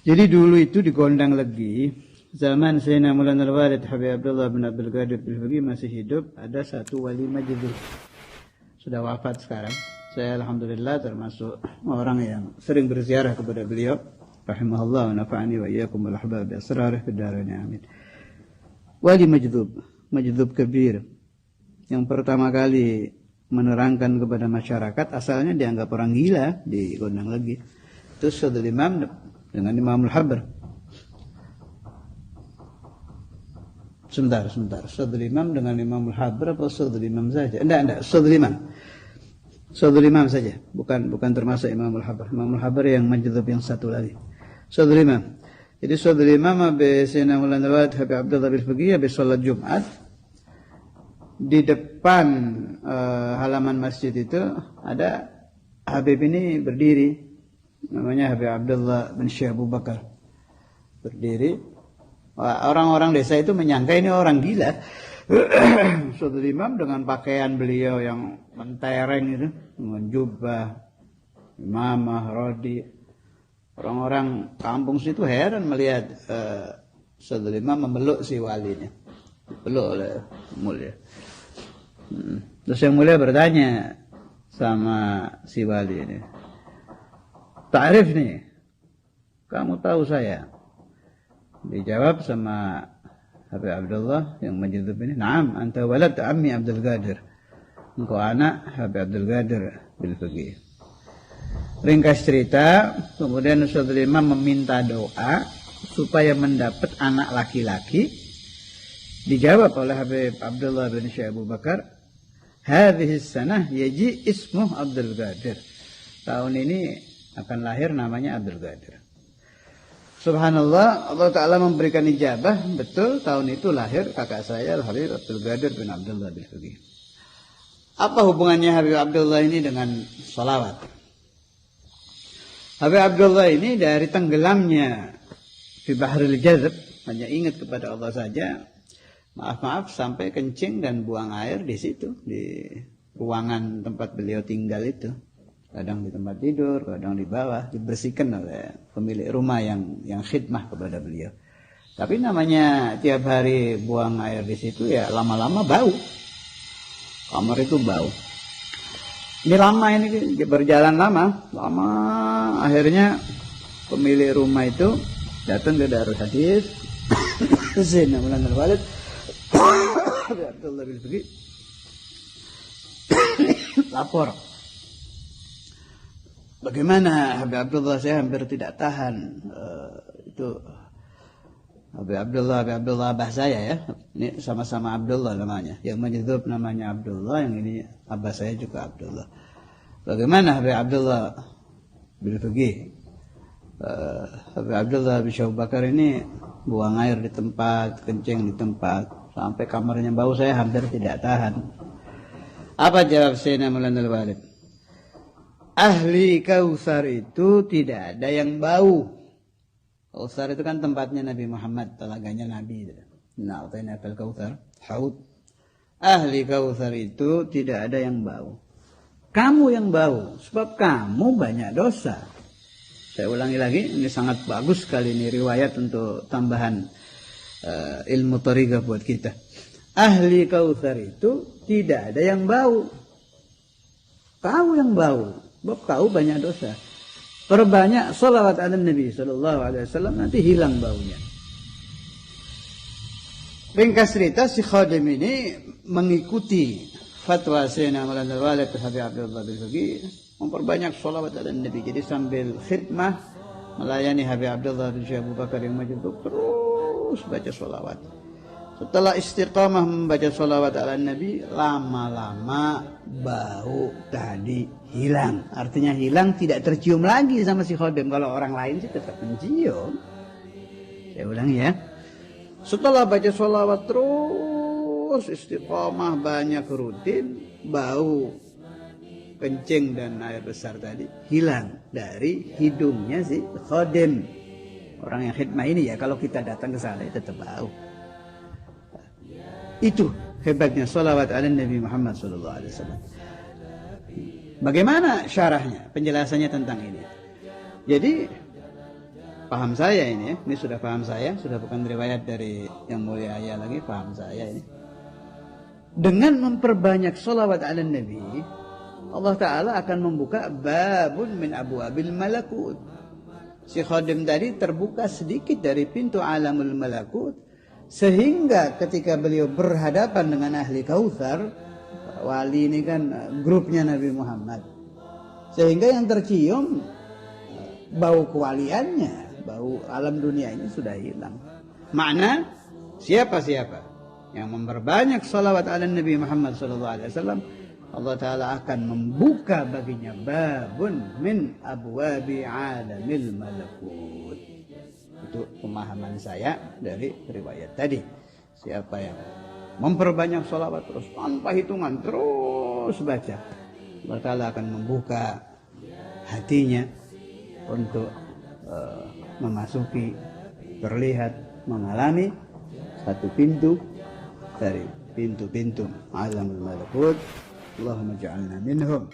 Jadi dulu itu di Gondang Legi, zaman Sayyidina Maulana Al-Walid Habib Abdullah bin Abdul Qadir Bilfaqih masih hidup, ada satu wali majdub. Sudah wafat sekarang. Saya alhamdulillah termasuk orang yang sering berziarah kepada beliau. Rahimahullah wa nafa'ani wa iyyakum wal ahbab bi asrarih fid dharain amin. Wali majdub kabir. Yang pertama kali menerangkan kepada masyarakat, asalnya dianggap orang gila di Gondang Legi. Terus Saudul Imam dengan Imamul Habr. Sebentar. Saudul Imam dengan Imamul Habr apa Saudul Imam saja? Enggak, Saudul Imam. Saudul Imam saja, bukan termasuk Imamul Habr. Imamul Habr yang majdub yang satu lagi. Saudul Imam. Jadi Saudul Imam habis Sayyidina Maulana Al-Walid Habib Abdullah Bilfaqih habis sholat Jumat di depan halaman masjid itu ada Habib ini berdiri. Namanya Habib Abdullah bin Syekh Abu Bakar. Berdiri. Orang-orang desa itu menyangka ini orang gila. Saudul Imam dengan pakaian beliau yang mentereng itu, dengan jubah, imamah, rodi. Orang-orang kampung situ heran melihat Saudul Imam memeluk si walinya. Dipeluk oleh mulia. Terus yang mulia bertanya sama si wali ini. Ta'rif nih, kamu tahu saya? Dijawab sama Habib Abdullah yang majdub ini, "Na'am, anta walad ammi Abdul Qadir." Engkau anak Habib Abdul Qadir Bilfaqih. Ringkas cerita, kemudian Saudul Imam meminta doa supaya mendapat anak laki-laki. Dijawab oleh Habib Abdullah bin Syekh Abu Bakar, "Hadhihi sanah yaji ismuh Abdul Qadir." Tahun ini akan lahir namanya Abdul Qadir. Subhanallah, Allah Ta'ala memberikan ijabah. Betul, tahun itu lahir kakak saya Habib Abdul Qadir bin Abdullah Bilfaqih. Apa hubungannya Habib Abdullah ini dengan sholawat? Habib Abdullah ini dari tenggelamnya di Bahrul Jazab, hanya ingat kepada Allah saja. Maaf sampai kencing dan buang air di situ, di ruangan tempat beliau tinggal itu. Kadang di tempat tidur, kadang di bawah, dibersihkan oleh pemilik rumah yang khidmah kepada beliau. Tapi namanya tiap hari buang air di situ, ya lama-lama bau. Kamar itu bau. Ini lama, ini berjalan lama. Akhirnya pemilik rumah itu datang ke Darul Hadis. Sayyidina Maulana Al-Walid Abdullah Bilfaqih lapor. Bagaimana Habib Abdullah, saya hampir tidak tahan. Itu Habib Abdullah abah saya ya. Ini sama-sama Abdullah namanya. Yang majdub namanya Abdullah, yang ini abah saya juga Abdullah. Bagaimana Habib Abdullah Bilfaqih? Habib Abdullah bin Syekh Abu Bakar ini buang air di tempat, kencing di tempat, sampai kamarnya bau, saya hampir tidak tahan. Apa jawab Sayyidina Maulana Al-Walid? Ahli Kautsar itu tidak ada yang bau. Kautsar itu kan tempatnya Nabi Muhammad, telaganya Nabi. Nah, Na'tayna fal Kautsar, haud. Ahli Kautsar itu tidak ada yang bau. Kamu yang bau, sebab kamu banyak dosa. Saya ulangi lagi, ini sangat bagus sekali ini riwayat untuk tambahan ilmu thariqah buat kita. Ahli Kautsar itu tidak ada yang bau. Kau yang bau. Sebab kau banyak dosa. Perbanyak salawat ala Nabi SAW, nanti hilang baunya. Ringkas cerita, si khadim ini mengikuti fatwa Sayyidina Maulana Al-Walid Habib Abdullah Bilfaqih, memperbanyak salawat ala Nabi. Jadi sambil khidmah melayani Habib Abdullah bin Syekh Abu Bakar yang majdub, terus baca salawat. Setelah istiqamah membaca salawat ala Nabi, lama-lama bau tadi hilang. Artinya hilang, tidak tercium lagi sama si khadim. Kalau orang lain sih tetap mencium. Saya ulangi ya. Setelah baca salawat terus istiqamah banyak rutin, bau kencing dan air besar tadi hilang dari hidungnya si khadim. Orang yang khidmah ini ya, kalau kita datang ke sana tetap bau. Itu hebatnya salawat ala Nabi Muhammad SAW. Bagaimana syarahnya, penjelasannya tentang ini? Jadi paham saya ini ya, ini sudah paham saya, sudah bukan riwayat dari yang mulia ayah lagi, paham saya ini. Dengan memperbanyak sholawat ala Nabi, Allah Ta'ala akan membuka babun min abwabil malakut. Si khadim tadi terbuka sedikit dari pintu alamul malakut, sehingga ketika beliau berhadapan dengan ahli Kautsar, wali ini kan grupnya Nabi Muhammad, sehingga yang tercium bau kewaliannya, bau alam dunia ini sudah hilang. Makna siapa-siapa yang memperbanyak salawat ala Nabi Muhammad SAW, Allah Ta'ala akan membuka baginya babun min abwabi alamil malakut. Itu pemahaman saya dari riwayat tadi. Siapa yang memperbanyak salawat terus tanpa hitungan, terus baca, Allah Ta'ala akan membuka hatinya untuk memasuki, terlihat, mengalami satu pintu dari pintu-pintu alamul malakut. Allahumma ja'alna minhum.